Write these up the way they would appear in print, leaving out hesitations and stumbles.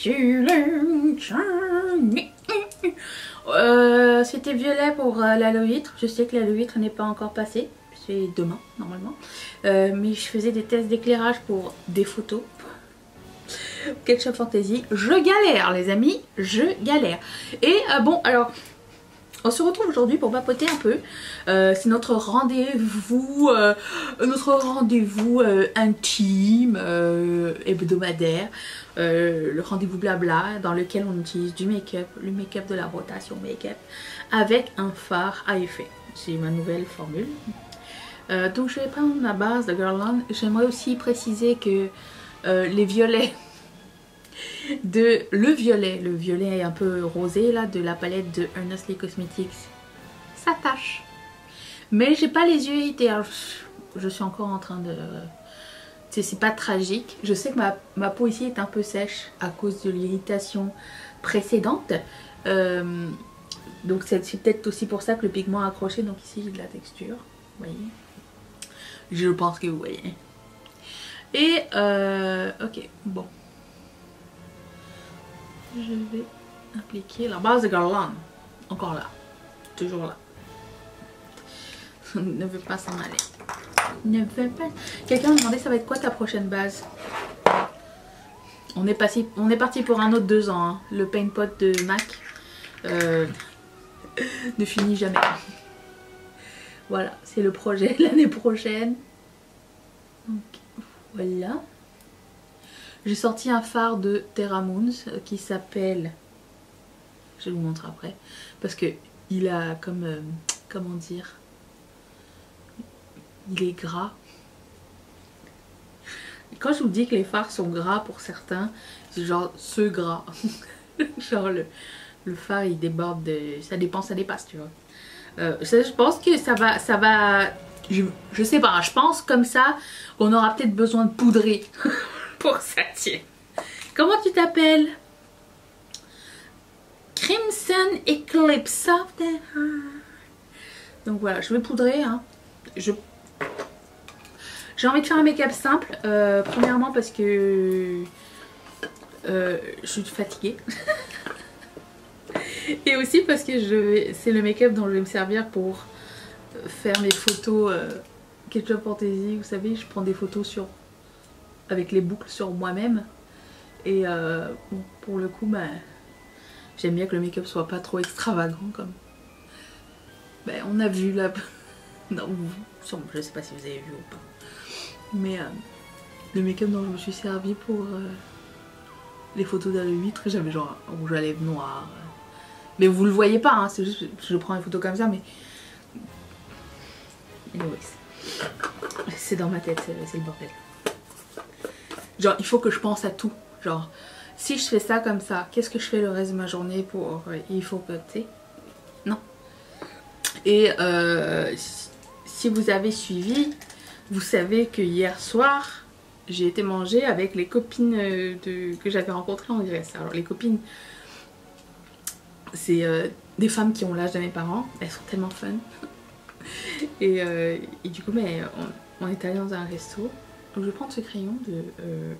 C'était violet pour l'aloe-huître. Je sais que l'aloe-huître n'est pas encore passé. C'est demain normalement. Mais je faisais des tests d'éclairage pour des photos. Ketchup Fantasy. Je galère les amis. Je galère. Et bon alors... On se retrouve aujourd'hui pour papoter un peu. C'est notre rendez-vous intime, hebdomadaire, le rendez-vous blabla dans lequel on utilise du make-up, le make-up de la rotation make-up avec un fard à effet. C'est ma nouvelle formule. Donc je vais prendre ma base de Guerlain. J'aimerais aussi préciser que les violets le violet un peu rosé là de la palette de Honestly Cosmetics, ça tâche, mais j'ai pas les yeux irrités. Alors, je suis encore en train de... C'est pas tragique. Je sais que ma peau ici est un peu sèche à cause de l'irritation précédente, donc c'est peut-être aussi pour ça que le pigment a accroché. Donc ici j'ai de la texture, vous voyez, je pense que vous voyez. Et ok, bon, je vais appliquer la base de Guerlain. Encore là. Toujours là. Ne veut pas s'en aller. Ne veut pas. Quelqu'un me demandait ça va être quoi ta prochaine base. On est parti pour un autre 2 ans. Hein. Le Paint Pot de MAC ne finit jamais. Voilà, c'est le projet l'année prochaine. Donc voilà. J'ai sorti un fard de Terra Moons qui s'appelle... Je vais vous montrer après. Parce que il a comme... comment dire... Il est gras. Quand je vous dis que les fards sont gras pour certains, c'est genre ce gras. Genre le fard il déborde de... Ça dépend, ça dépasse, tu vois. Je pense que ça va... Je sais pas, je pense comme ça qu'on aura peut-être besoin de poudrer. Pour que ça tienne. Comment tu t'appelles? Crimson Eclipse of the Heart. Donc voilà, je vais poudrer. Hein. J'ai envie de faire un make-up simple. Premièrement parce que je suis fatiguée. Et aussi parce que c'est le make-up dont je vais me servir pour faire mes photos Ketchup Fantasy. Vous savez, je prends des photos avec les boucles sur moi-même. Et bon, pour le coup, bah, j'aime bien que le make-up soit pas trop extravagant comme... Bah, on a vu là... Non, je sais pas si vous avez vu ou pas. Mais le make-up dont je me suis servi pour les photos d'aloe-huître, j'avais genre un rouge à lèvres noir. Mais vous le voyez pas, hein, c'est juste que je prends une photo comme ça, mais... Anyways. C'est dans ma tête, c'est le bordel. Genre, il faut que je pense à tout. Genre, si je fais ça comme ça, qu'est-ce que je fais le reste de ma journée pour... il faut que, tu sais... Non. Et si vous avez suivi, vous savez que hier soir, j'ai été manger avec les copines que j'avais rencontrées en Grèce. Alors, les copines, c'est des femmes qui ont l'âge de mes parents. Elles sont tellement fun. Et du coup, mais, on est allé dans un resto. Donc je vais prendre ce crayon de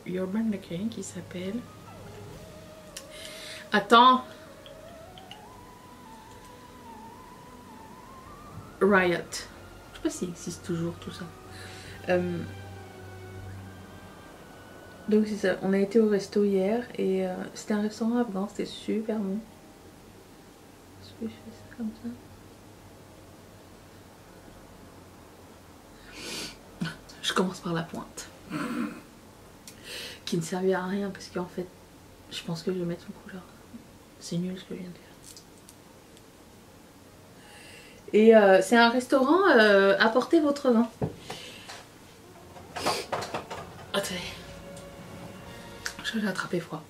Urban Decay qui s'appelle... Attends. Riot. Je sais pas s'il existe toujours tout ça. Donc c'est ça. On a été au resto hier et c'était un restaurant afghan. C'était super bon. Est-ce que je fais ça comme ça? Je commence par la pointe. Qui ne servait à rien parce qu'en fait, je pense que je vais mettre une couleur. C'est nul ce que je viens de faire. Et c'est un restaurant, apportez votre vin. Attendez. Je vais attraper froid.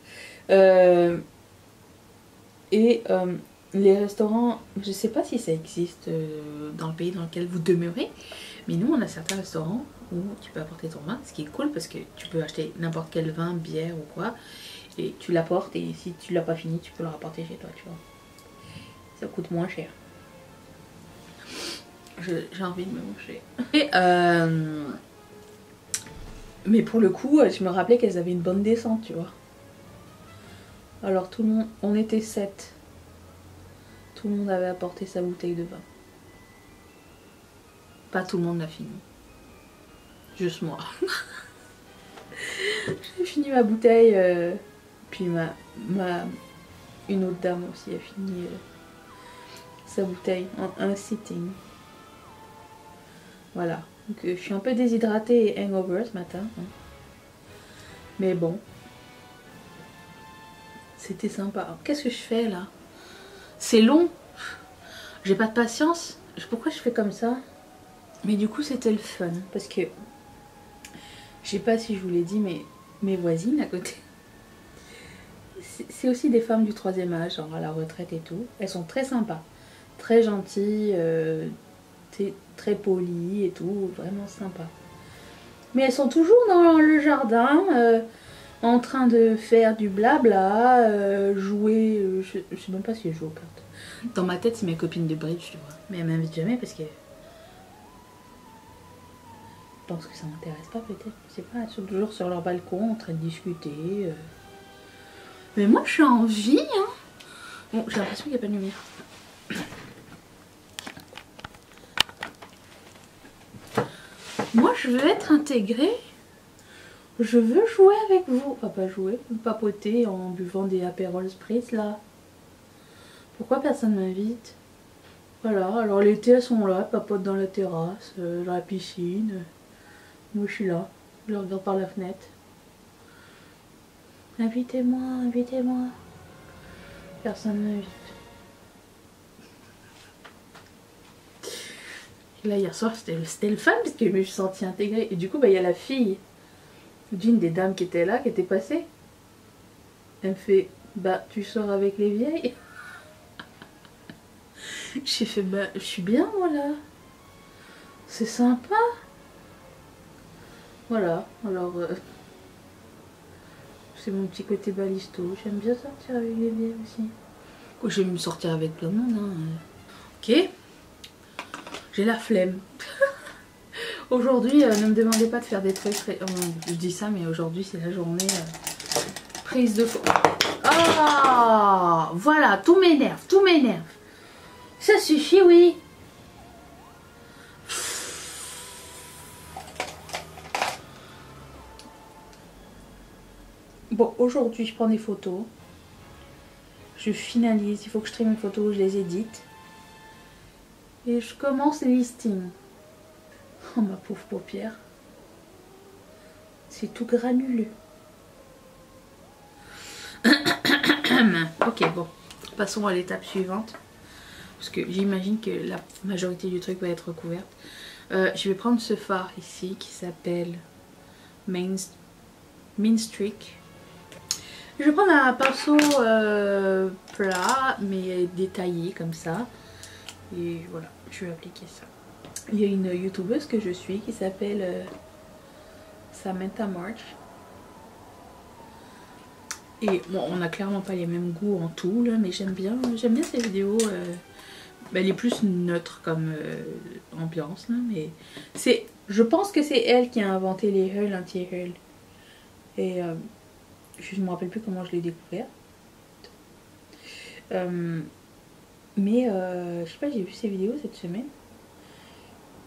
Les restaurants, je sais pas si ça existe dans le pays dans lequel vous demeurez, mais nous on a certains restaurants où tu peux apporter ton vin, ce qui est cool parce que tu peux acheter n'importe quel vin, bière ou quoi, et tu l'apportes et si tu l'as pas fini, tu peux le rapporter chez toi, tu vois. Ça coûte moins cher. J'ai envie de me moucher. Et mais pour le coup, je me rappelais qu'elles avaient une bonne descente, tu vois. Alors tout le monde, on était 7. Tout le monde avait apporté sa bouteille de vin. Pas tout le monde l'a fini. Juste moi. J'ai fini ma bouteille. Puis une autre dame aussi a fini sa bouteille en un sitting. Voilà. Donc je suis un peu déshydratée et hangover ce matin. Hein. Mais bon. C'était sympa. Qu'est-ce que je fais là? C'est long. J'ai pas de patience. Pourquoi je fais comme ça? Mais du coup c'était le fun. Parce que je sais pas si je vous l'ai dit, mais mes voisines à côté, c'est aussi des femmes du 3e âge, genre à la retraite et tout. Elles sont très sympas, très gentilles, très polies et tout, vraiment sympa. Mais elles sont toujours dans le jardin, en train de faire du blabla, jouer, je sais même pas si elles jouent aux cartes. Dans ma tête c'est mes copines de bridge, tu vois. Mais elles m'invitent jamais parce que... Je pense que ça m'intéresse pas peut-être, je sais pas, elles sont toujours sur leur balcon en train de discuter. Mais moi je suis en vie, hein. Bon, j'ai l'impression qu'il n'y a pas de lumière. Moi je veux être intégrée. Je veux jouer avec vous. Enfin pas jouer, papoter en buvant des Aperol Spritz là. Pourquoi personne m'invite? Voilà, alors l'été elles sont là, elles papotent dans la terrasse, dans la piscine. Moi je suis là, je les regarde par la fenêtre. Invitez-moi, invitez-moi. Personne ne m'invite. Là hier soir c'était le fun parce que je me suis sentie intégrée. Et du coup il y a la fille d'une des dames qui était là, qui était passée. Elle me fait, bah tu sors avec les vieilles. J'ai fait, bah je suis bien moi là. C'est sympa. Voilà, alors c'est mon petit côté balisto. J'aime bien sortir avec les vieilles aussi. Je vais me sortir avec plein de monde. Hein. Ok. J'ai la flemme. Aujourd'hui, ne me demandez pas de faire des trucs. Je dis ça, mais aujourd'hui c'est la journée prise de photo. Ah, voilà, tout m'énerve, tout m'énerve. Ça suffit, oui. Bon, aujourd'hui, je prends des photos. Je finalise. Il faut que je trie mes photos, je les édite. Et je commence les listings. Oh, ma pauvre paupière. C'est tout granuleux. Ok, bon. Passons à l'étape suivante. Parce que j'imagine que la majorité du truc va être recouverte. Je vais prendre ce fard ici qui s'appelle Main Streak. Je vais prendre un pinceau plat mais détaillé comme ça. Et voilà, je vais appliquer ça. Il y a une youtubeuse que je suis qui s'appelle Samantha March. Et bon, on n'a clairement pas les mêmes goûts en tout là, mais j'aime bien ces vidéos. Elle est plus neutre comme ambiance là, mais je pense que c'est elle qui a inventé les hull anti-hull. Et je ne me rappelle plus comment je l'ai découvert. Mais je sais pas, j'ai vu ses vidéos cette semaine.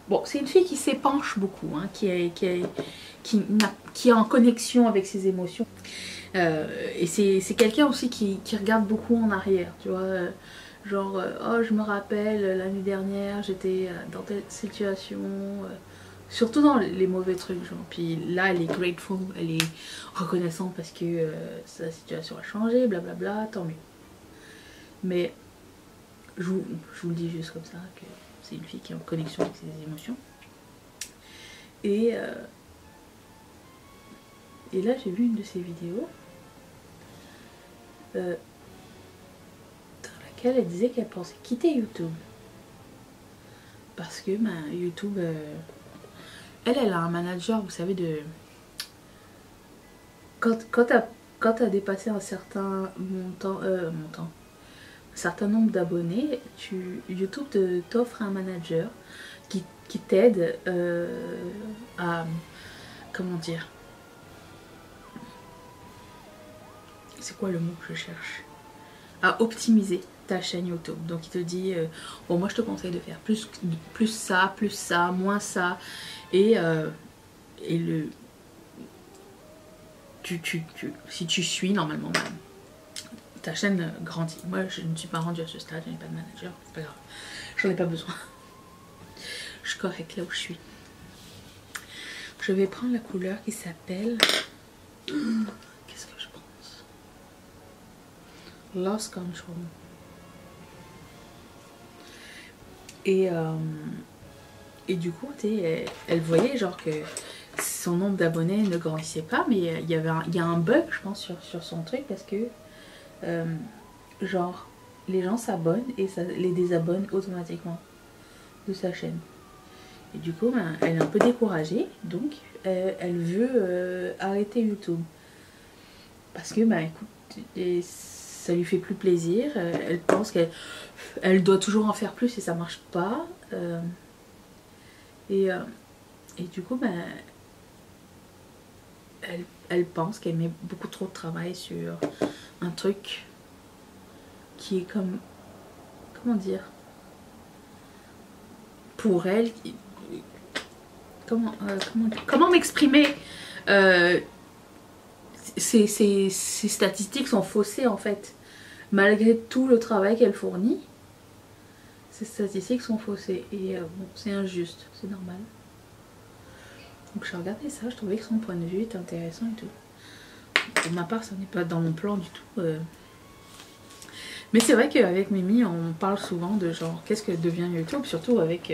Bon, c'est une fille qui s'épanche beaucoup, hein, qui est en connexion avec ses émotions. Et c'est quelqu'un aussi qui regarde beaucoup en arrière, tu vois. Genre, oh, je me rappelle, l'année dernière, j'étais dans telle situation. Surtout dans les mauvais trucs, genre. Puis là, elle est grateful, elle est reconnaissante parce que sa situation a changé, blablabla, tant mieux. Mais je vous le dis juste comme ça, que c'est une fille qui est en connexion avec ses émotions. Et là, j'ai vu une de ses vidéos dans laquelle elle disait qu'elle pensait quitter YouTube. Parce que YouTube, elle a un manager, vous savez, de... Quand t'as dépassé un certain un certain nombre d'abonnés, YouTube t'offre un manager qui t'aide à... Comment dire? c'est quoi le mot que je cherche, à optimiser ta chaîne YouTube. Donc il te dit bon, moi je te conseille de faire plus ça, moins ça, et le si tu suis normalement, bah, ta chaîne grandit. Moi je ne suis pas rendue à ce stade, je n'ai pas de manager, c'est pas grave, j'en ai pas besoin. Je suis correcte là où je suis. Je vais prendre la couleur qui s'appelle, qu'est-ce que je pense, Lost Control. Et du coup, elle voyait genre que son nombre d'abonnés ne grandissait pas, mais il y a un bug, je pense, sur son truc, parce que genre les gens s'abonnent et ça les désabonne automatiquement de sa chaîne. Et du coup, ben, elle est un peu découragée, donc elle veut arrêter YouTube. Parce que, ben écoute, ça lui fait plus plaisir, elle pense qu'elle doit toujours en faire plus et ça marche pas. Et du coup, ben, elle pense qu'elle met beaucoup trop de travail sur un truc qui est comme, comment dire, pour elle, comment m'exprimer, ces statistiques sont faussées en fait. Malgré tout le travail qu'elle fournit, ces statistiques sont faussées. Et bon, c'est injuste, c'est normal. Donc j'ai regardé ça, je trouvais que son point de vue était intéressant et tout. Pour ma part, ça n'est pas dans mon plan du tout. Mais c'est vrai qu'avec Mimi, on parle souvent de genre, qu'est-ce que devient YouTube, surtout avec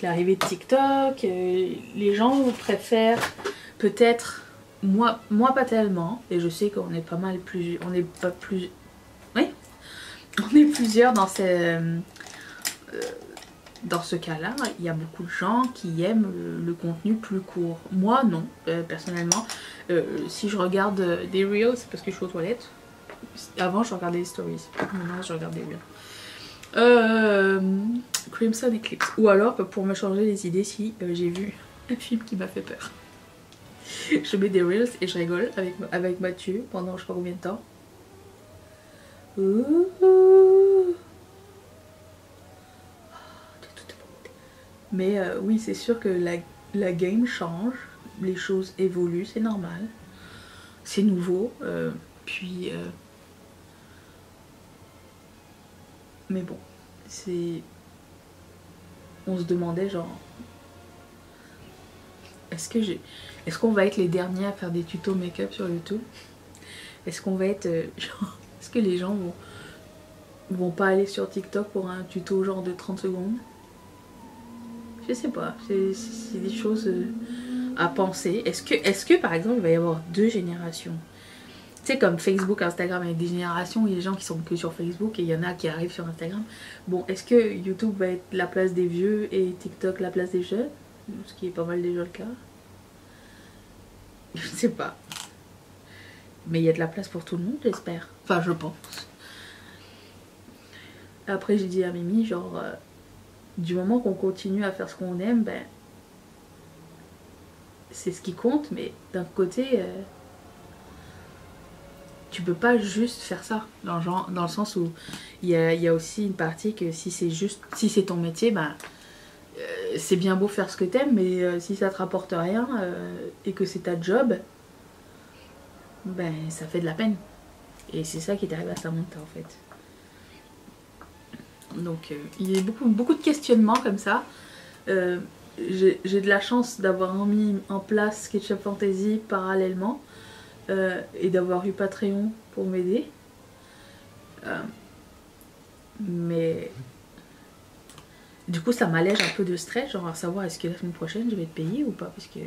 l'arrivée de TikTok. Les gens préfèrent peut-être, moi pas tellement, et je sais qu'on est pas mal plus, on est plusieurs dans ce cas-là. Il y a beaucoup de gens qui aiment le contenu plus court. Moi non, personnellement. Si je regarde des reels, c'est parce que je suis aux toilettes. Avant je regardais les stories, maintenant je regarde des reels. Crimson Eclipse. Ou alors pour me changer les idées, si j'ai vu un film qui m'a fait peur. Je mets des reels et je rigole avec Mathieu pendant je sais pas combien de temps. Mais oui, c'est sûr que la game change, les choses évoluent, c'est normal, c'est nouveau, puis mais bon, on se demandait genre, est-ce qu'on va être les derniers à faire des tutos make-up sur YouTube? Est-ce qu'on va être genre, est-ce que les gens vont pas aller sur TikTok pour un tuto genre de 30 secondes? Je sais pas, c'est des choses à penser. Est-ce que par exemple il va y avoir deux générations? Tu sais, comme Facebook, Instagram avec des générations, il y a des gens qui sont que sur Facebook et il y en a qui arrivent sur Instagram. Bon, est-ce que YouTube va être la place des vieux et TikTok la place des jeunes? Ce qui est pas mal déjà le cas. Je sais pas. Mais il y a de la place pour tout le monde, j'espère. Enfin, je pense. Après, j'ai dit à Mimi, genre, du moment qu'on continue à faire ce qu'on aime, ben, c'est ce qui compte, mais d'un côté, tu peux pas juste faire ça. Dans le sens où il y a aussi une partie que si c'est ton métier, ben, c'est bien beau faire ce que t'aimes, mais si ça te rapporte rien et que c'est ta job, ben ça fait de la peine. Et c'est ça qui t'arrive à Samantha en fait. Donc il y a beaucoup de questionnements comme ça. J'ai de la chance d'avoir mis en place SketchUp Fantasy parallèlement et d'avoir eu Patreon pour m'aider. Mais du coup ça m'allège un peu de stress, genre à savoir est-ce que la semaine prochaine je vais être payée ou pas, parce que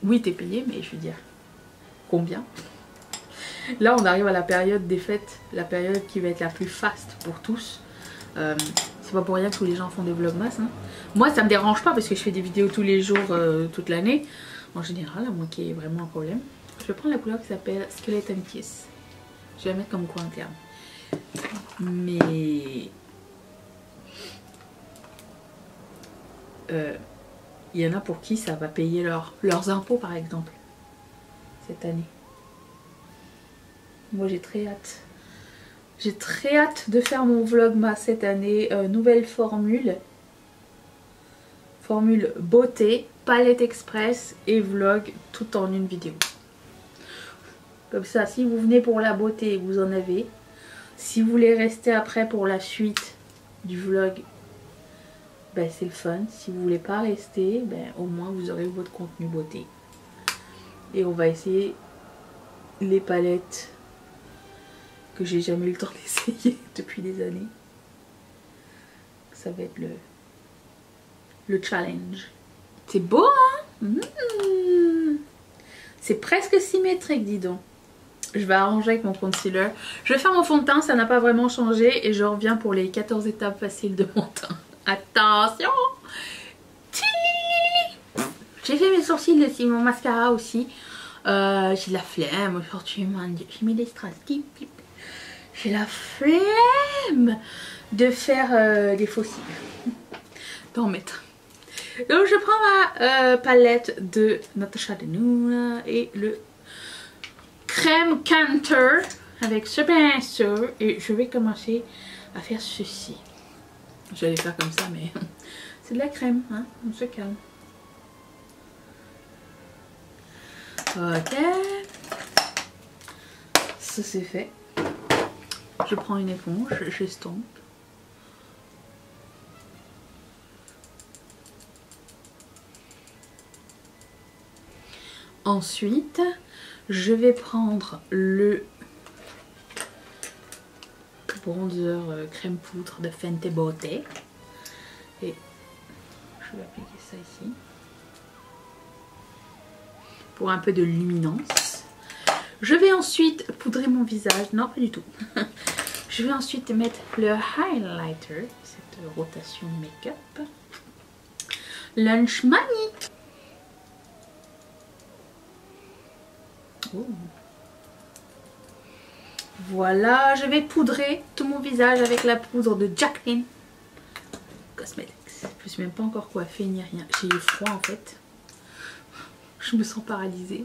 oui t'es payé, mais je veux dire combien? Là on arrive à la période des fêtes, la période qui va être la plus faste pour tous. C'est pas pour rien que tous les gens font des vlogmas, hein. Moi ça me dérange pas parce que je fais des vidéos tous les jours, toute l'année en général, à moins qu'il y ait vraiment un problème. Je vais prendre la couleur qui s'appelle Skeleton Kiss. Je vais la mettre comme coin interne. Mais il y en a pour qui ça va payer leurs impôts par exemple cette année. Moi j'ai très hâte. J'ai très hâte de faire mon vlogmas cette année. Nouvelle formule. Formule beauté, palette express et vlog tout en une vidéo. Comme ça, si vous venez pour la beauté, vous en avez. Si vous voulez rester après pour la suite du vlog, ben c'est le fun. Si vous voulez pas rester, ben au moins vous aurez votre contenu beauté. Et on va essayer les palettes que j'ai jamais eu le temps d'essayer depuis des années. Ça va être le challenge. C'est beau, hein? C'est presque symétrique, dis donc. Je vais arranger avec mon concealer. Je vais faire mon fond de teint, ça n'a pas vraiment changé. Et je reviens pour les 14 étapes faciles de mon teint. Attention! J'ai fait mes sourcils aussi, mon mascara aussi. J'ai la flemme aujourd'hui, j'ai mis des strass. J'ai la flemme de faire des faux cils. D'en mettre. Donc je prends ma palette de Natasha Denona et le crème Canter avec ce pinceau et je vais commencer à faire ceci. Je vais les faire comme ça mais c'est de la crème, hein, on se calme. Ok, ça c'est fait. Je prends une éponge, j'estompe. Ensuite, je vais prendre le bronzer crème poudre de Fenty Beauté. Et je vais appliquer ça ici. Pour un peu de luminance. Je vais ensuite poudrer mon visage. Non, pas du tout. Je vais ensuite mettre le highlighter. Cette rotation make-up. Lunch Money. Oh. Voilà, je vais poudrer tout mon visage avec la poudre de Jaclyn Cosmetics. Je ne suis même pas encore coiffée ni rien. J'ai eu froid en fait. Je me sens paralysée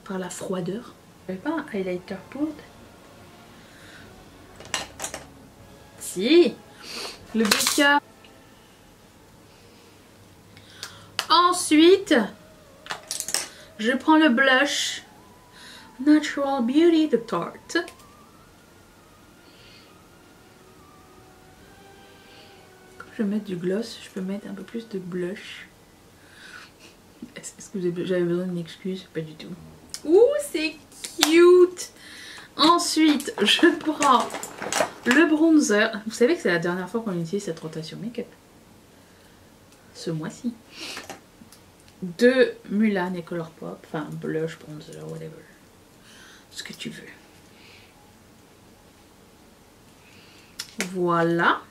par la froideur. J'avais pas un highlighter poudre? Si, le BK. Ensuite, je prends le blush Natural Beauty de Tarte. Quand je vais mettre du gloss, je peux mettre un peu plus de blush. Est-ce que j'avais besoin d'une excuse? Pas du tout. Ouh, c'est cute! Ensuite, je prends le bronzer. Vous savez que c'est la dernière fois qu'on utilise cette rotation make-up. Ce mois-ci. De Mulan et Colourpop. Enfin, blush, bronzer, whatever. Ce que tu veux. Voilà.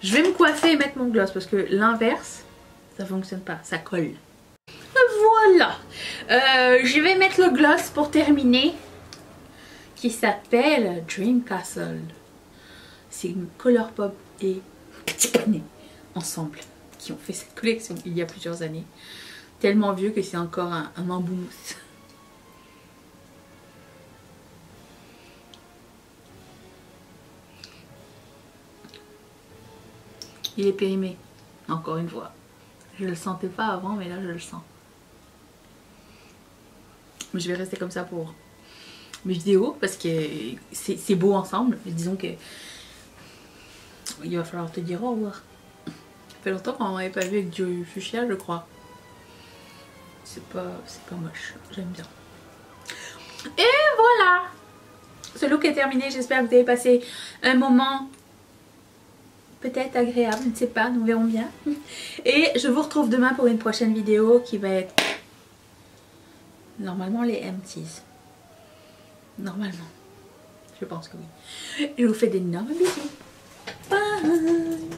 Je vais me coiffer et mettre mon gloss parce que l'inverse, ça fonctionne pas. Ça colle. Voilà. Je vais mettre le gloss pour terminer. Qui s'appelle Dream Castle. C'est Colourpop et Tiffany ensemble qui ont fait cette collection il y a plusieurs années. Tellement vieux que c'est encore un embout mousse. Il est périmé, encore une fois. Je le sentais pas avant, mais là je le sens. Mais je vais rester comme ça pour mes vidéos parce que c'est beau ensemble. Mais disons que il va falloir te dire au revoir. Ça fait longtemps qu'on n'avait pas vu avec du fuchsia, je crois. C'est pas moche, j'aime bien. Et voilà, ce look est terminé. J'espère que vous avez passé un moment peut-être agréable, je ne sais pas, nous verrons bien. Et je vous retrouve demain pour une prochaine vidéo qui va être normalement les empties. Normalement, je pense que oui. Je vous fais d'énormes bisous. Bye.